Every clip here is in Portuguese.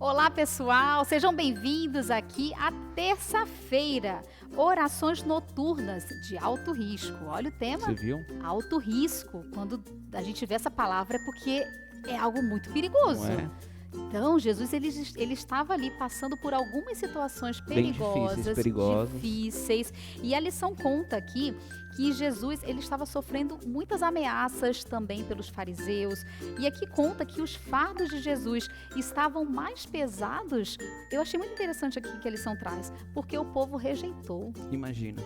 Olá, pessoal, sejam bem-vindos aqui à terça-feira, orações noturnas de alto risco. Olha o tema, Você viu? alto risco. Quando a gente vê essa palavra é porque é algo muito Não perigoso. é? Então, Jesus ele estava ali passando por algumas situações Bem difíceis, perigosas. difíceis. E a lição conta aqui que Jesus ele estava sofrendo muitas ameaças também pelos fariseus. E aqui conta que os fardos de Jesus estavam mais pesados. Eu achei muito interessante aqui que a lição traz, porque o povo rejeitou. Imagina.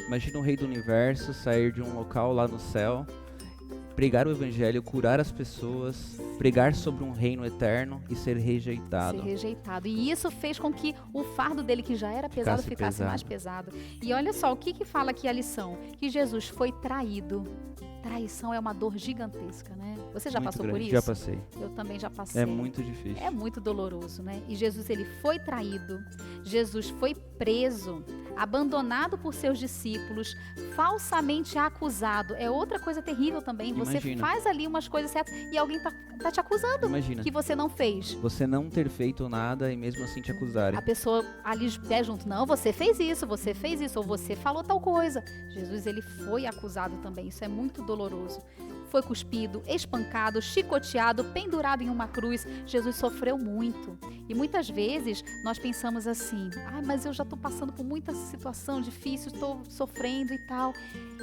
Imagina o rei do universo sair de um local lá no céu, pregar o evangelho, curar as pessoas, pregar sobre um reino eterno e ser rejeitado. Ser rejeitado. E isso fez com que o fardo dele, que já era pesado, ficasse mais pesado. E olha só, o que fala aqui a lição? Que Jesus foi traído. Traição é uma dor gigantesca, né? Você já Muito passou grande. por isso? Já passei. Eu também já passei. É muito difícil. É muito doloroso, né? E Jesus, ele foi traído, Jesus foi preso, abandonado por seus discípulos, falsamente acusado. É outra coisa terrível também. Você Imagina. faz ali umas coisas certas e alguém tá te acusando Imagina. que você não fez. Você não ter feito nada e mesmo assim te acusarem. A pessoa ali de pé junto, não, você fez isso, ou você falou tal coisa. Jesus, ele foi acusado também, isso é muito doloroso. Foi cuspido, espancado, chicoteado, pendurado em uma cruz. Jesus sofreu muito. E muitas vezes nós pensamos assim, mas eu já estou passando por muita situação difícil, estou sofrendo e tal.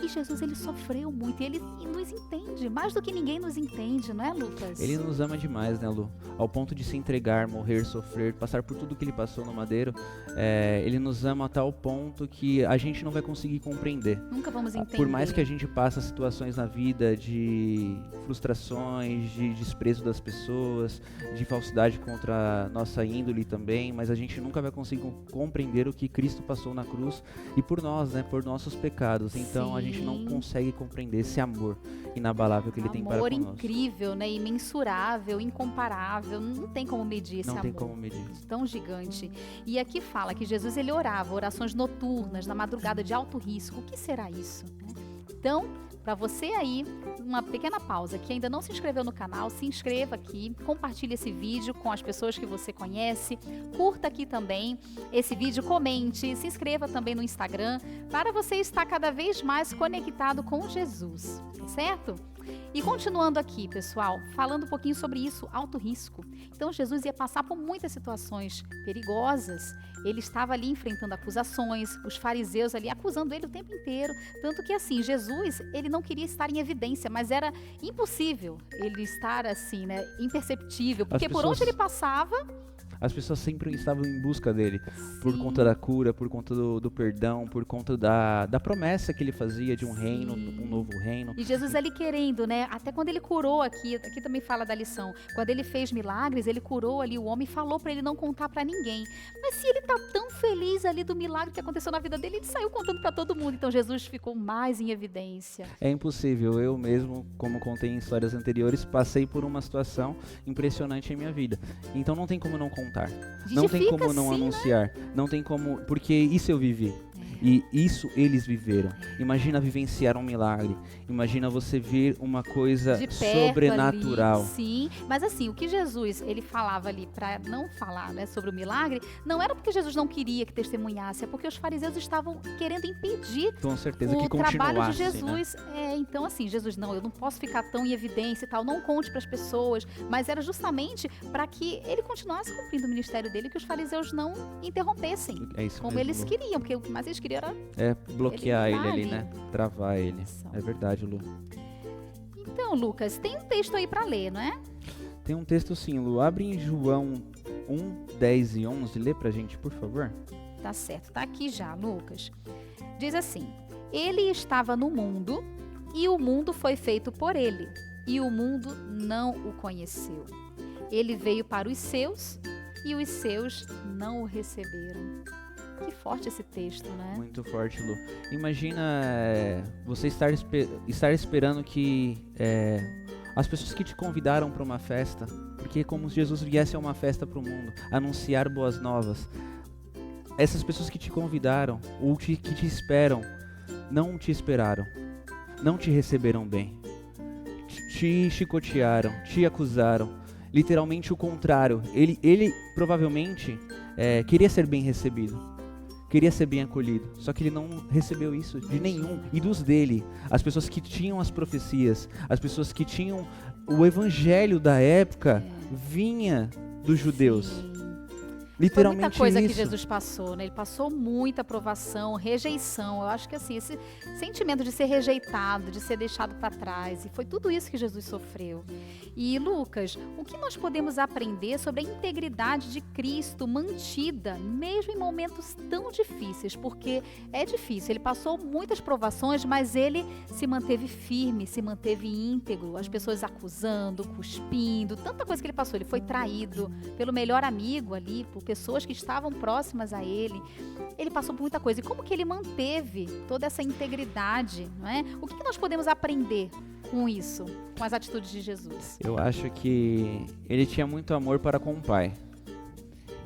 E Jesus, ele sofreu muito, e ele nos entende, mais do que ninguém nos entende, não é, Lucas? Ele nos ama demais, né, Lu? Ao ponto de se entregar, morrer, sofrer, passar por tudo que ele passou no madeiro. Ele nos ama a tal ponto que a gente não vai conseguir compreender. Nunca vamos entender. Por mais que a gente passe situações na vida de frustrações, de desprezo das pessoas, de falsidade contra a nossa índole também, mas a gente nunca vai conseguir compreender o que Cristo passou na cruz e por nós, né, por nossos pecados. Então a gente não consegue compreender esse amor inabalável que ele tem para conosco. Amor incrível, né, imensurável, incomparável, não tem como medir esse amor. Não tem como medir. Tão gigante. E aqui fala que Jesus ele orava, orações noturnas, na madrugada de alto risco. O que será isso? Então, para você aí, uma pequena pausa, que ainda não se inscreveu no canal, se inscreva aqui, compartilhe esse vídeo com as pessoas que você conhece, curta aqui também esse vídeo, comente, se inscreva também no Instagram, para você estar cada vez mais conectado com Jesus, certo? E continuando aqui, pessoal, falando um pouquinho sobre isso, alto risco. Então, Jesus ia passar por muitas situações perigosas. Ele estava ali enfrentando acusações, os fariseus ali acusando ele o tempo inteiro. Tanto que, assim, Jesus, ele não queria estar em evidência, mas era impossível ele estar assim, né, imperceptível. Porque por onde ele passava... As pessoas sempre estavam em busca dele, Sim. por conta da cura, por conta do perdão, por conta da promessa que ele fazia de um reino, um novo reino. E Jesus ali querendo, né? Até quando ele curou aqui também fala da lição. Quando ele fez milagres, ele curou ali o homem e falou para ele não contar para ninguém. Mas se ele tá tão feliz ali do milagre que aconteceu na vida dele, ele saiu contando para todo mundo. Então Jesus ficou mais em evidência. É impossível. Eu mesmo, como contei em histórias anteriores, passei por uma situação impressionante em minha vida. Então não tem como não contar. Não tem como não assim, anunciar. Né? Não tem como, porque isso eu vivi. E isso eles viveram. Imagina vivenciar um milagre. Imagina você ver uma coisa de perto sobrenatural. Ali, sim, mas assim, o que Jesus ele falava ali para não falar, né, sobre o milagre, não era porque Jesus não queria que testemunhasse, é porque os fariseus estavam querendo impedir com certeza o que trabalho de continuasse, Jesus. Né? Então assim, Jesus, não, eu não posso ficar tão em evidência e tal, não conte para as pessoas, mas era justamente para que ele continuasse cumprindo o ministério dele, que os fariseus não interrompessem, é isso como mesmo, eles queriam, porque o que mais eles queriam era bloquear ele ali, né? Travar ele. É verdade, Lu. Então, Lucas, tem um texto aí para ler, não é? Tem um texto sim, Lu. Abre em João 1, 10 e 11. Lê pra gente, por favor. Tá certo, tá aqui já, Lucas. Diz assim: ele estava no mundo e o mundo foi feito por ele, e o mundo não o conheceu. Ele veio para os seus e os seus não o receberam. Que forte esse texto, né? Muito forte, Lu. Imagina você estar esperando que as pessoas que te convidaram para uma festa, porque como se Jesus viesse a uma festa para o mundo, anunciar boas novas, essas pessoas que te convidaram ou que te esperam, não te esperaram, não te receberam bem, te chicotearam, te acusaram. literalmente o contrário. Ele provavelmente queria ser bem recebido, queria ser bem acolhido, só que ele não recebeu isso de nenhum. E dos dele, as pessoas que tinham as profecias, as pessoas que tinham o evangelho da época, vinha dos judeus. Sim. Literalmente Foi muita coisa isso. que Jesus passou, né? Ele passou muita provação, rejeição. Eu acho que assim, esse sentimento de ser rejeitado, de ser deixado para trás, e foi tudo isso que Jesus sofreu. E Lucas, o que nós podemos aprender sobre a integridade de Cristo mantida, mesmo em momentos tão difíceis? Porque é difícil, ele passou muitas provações, mas ele se manteve firme, se manteve íntegro, as pessoas acusando, cuspindo, tanta coisa que ele passou. Ele foi traído pelo melhor amigo ali, por pessoas que estavam próximas a ele. Ele passou por muita coisa. E como que ele manteve toda essa integridade, não é? O que nós podemos aprender com isso, com as atitudes de Jesus? Eu acho que ele tinha muito amor para com o Pai.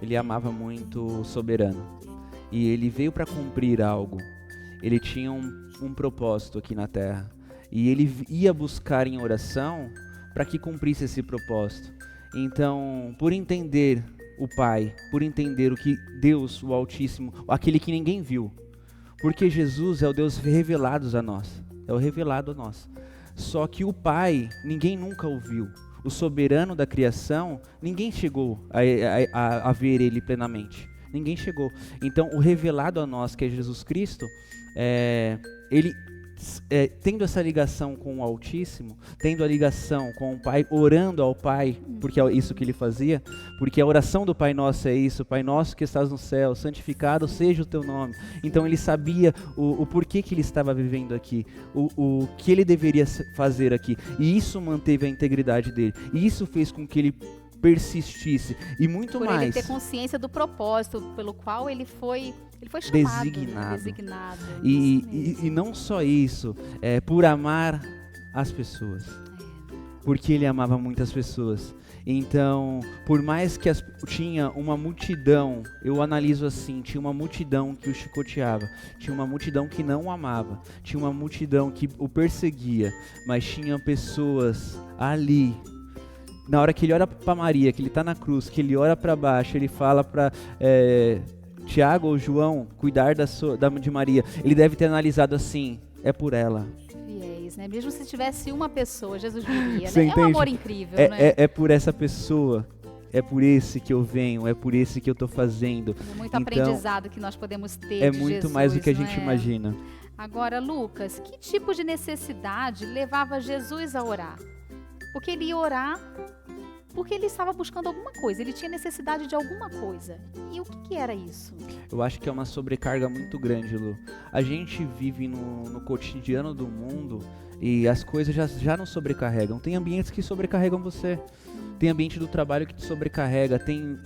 Ele amava muito o soberano. E ele veio para cumprir algo. Ele tinha um propósito aqui na terra. E ele ia buscar em oração para que cumprisse esse propósito. Então, por entender o Pai, por entender o que Deus, o Altíssimo, aquele que ninguém viu, porque Jesus é o Deus revelado a nós, é o revelado a nós. Só que o Pai, ninguém nunca o viu. O soberano da criação, ninguém chegou a ver ele plenamente. Ninguém chegou. Então, o revelado a nós, que é Jesus Cristo, ele tendo essa ligação com o Altíssimo, tendo a ligação com o Pai, orando ao Pai, porque é isso que ele fazia, porque a oração do Pai Nosso é isso: Pai Nosso que estás no céu, santificado seja o teu nome. Então ele sabia o porquê que ele estava vivendo aqui, o que ele deveria fazer aqui, e isso manteve a integridade dele, e isso fez com que ele persistisse, e muito por mais. Ele ter consciência do propósito pelo qual ele foi chamado, designado. Né? E não só isso, por amar as pessoas, porque ele amava muitas pessoas. Então, por mais que tinha uma multidão, eu analiso assim, tinha uma multidão que o chicoteava, tinha uma multidão que não o amava, tinha uma multidão que o perseguia, mas tinha pessoas ali. Na hora que ele olha para Maria, que ele está na cruz, que ele olha para baixo, ele fala para Tiago ou João cuidar de Maria, ele deve ter analisado assim: é por ela. Fiéis, né? Mesmo se tivesse uma pessoa, Jesus viria, Você né? entende? É um amor incrível, né? É por essa pessoa, é por esse que eu venho, é por esse que eu estou fazendo. É muito aprendizado que nós podemos ter É de muito Jesus, mais do que a não gente é? imagina. Agora, Lucas, que tipo de necessidade levava Jesus a orar? Porque ele ia orar porque ele estava buscando alguma coisa, ele tinha necessidade de alguma coisa. E o que era isso? Eu acho que é uma sobrecarga muito grande, Lu. A gente vive no cotidiano do mundo e as coisas já nos sobrecarregam. Tem ambientes que sobrecarregam você. Tem ambiente do trabalho que te sobrecarrega. Tem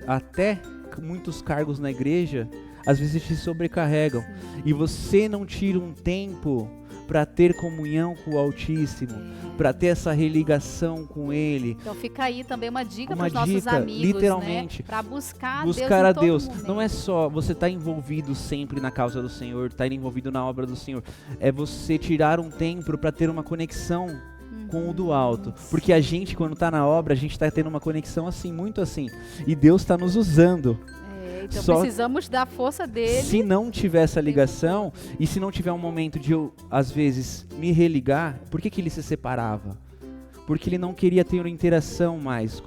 até muitos cargos na igreja, às vezes te sobrecarregam. Sim. E você não tira um tempo para ter comunhão com o Altíssimo, para ter essa religação com Ele. Então fica aí também uma dica para os nossos amigos, literalmente, né? Para buscar a Deus. Momento. Não é só você estar envolvido sempre na causa do Senhor, estar envolvido na obra do Senhor. É você tirar um tempo para ter uma conexão com o do alto. Porque a gente, quando está na obra, a gente está tendo uma conexão assim, muito assim. E Deus está nos usando. Então precisamos da força dele. Se não tiver essa ligação, e se não tiver um momento de eu, às vezes, me religar, por que ele se separava? Porque ele não queria ter uma interação mais.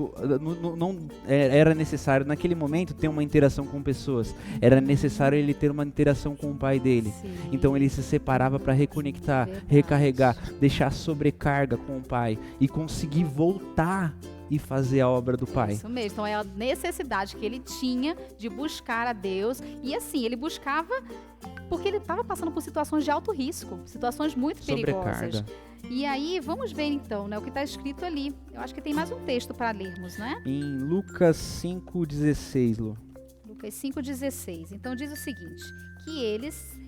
Não era necessário, naquele momento, ter uma interação com pessoas. Era necessário ele ter uma interação com o pai dele. Sim. Então ele se separava para reconectar, recarregar, deixar sobrecarga com o pai e conseguir voltar e fazer a obra do Pai. Isso mesmo, então é a necessidade que ele tinha de buscar a Deus, e assim, ele buscava porque ele estava passando por situações de alto risco, situações muito perigosas. E aí, vamos ver então, né, o que está escrito ali. Eu acho que tem mais um texto para lermos, né? Em Lucas 5,16, Lu. Lucas 5,16. Então diz o seguinte, que eles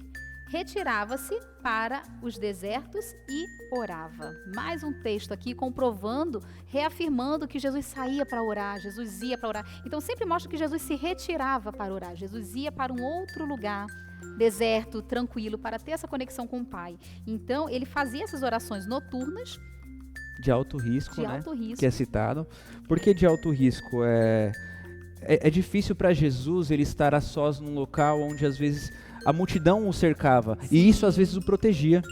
retirava-se para os desertos e orava. Mais um texto aqui comprovando, reafirmando que Jesus saía para orar, Jesus ia para orar. Então sempre mostra que Jesus se retirava para orar, Jesus ia para um outro lugar, deserto, tranquilo, para ter essa conexão com o Pai. Então ele fazia essas orações noturnas de alto risco, De né? alto risco. Que é citado. Por que de alto risco? É difícil para Jesus ele estar a sós num local onde às vezes a multidão o cercava. Sim. E isso às vezes o protegia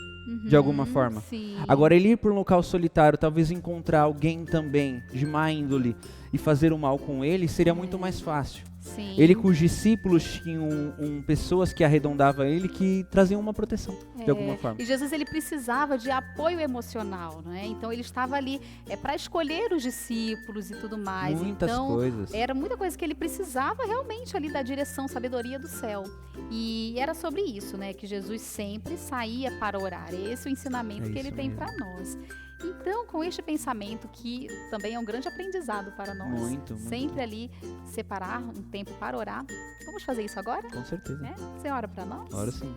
de alguma forma. Sim. Agora ele ir para um local solitário, talvez encontrar alguém também de má índole e fazer o mal com ele, seria muito mais fácil. Sim. Ele com os discípulos tinham pessoas que arredondavam ele que traziam uma proteção, de alguma forma. E Jesus ele precisava de apoio emocional, né? Então ele estava ali para escolher os discípulos e tudo mais. Muitas então, coisas. Era muita coisa que ele precisava realmente ali da direção, sabedoria do céu. E era sobre isso, né? Que Jesus sempre saía para orar. Esse é o ensinamento que ele tem para nós. Então, com este pensamento, que também é um grande aprendizado para nós, Muito. sempre ali separar um tempo para orar. Vamos fazer isso agora? Com certeza. Você ora para nós? Ora sim.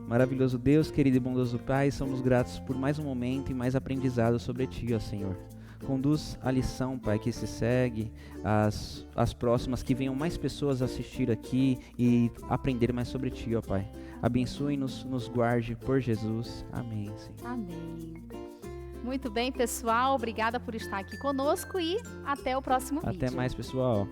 Maravilhoso Deus, querido e bondoso Pai, somos gratos por mais um momento e mais aprendizado sobre Ti, ó Senhor. Conduz a lição, Pai, que se segue, as próximas, que venham mais pessoas assistir aqui e aprender mais sobre Ti, ó Pai. Abençoe-nos, nos guarde por Jesus. Amém, Senhor. Amém. Muito bem, pessoal. Obrigada por estar aqui conosco e até o próximo vídeo. Até mais, pessoal.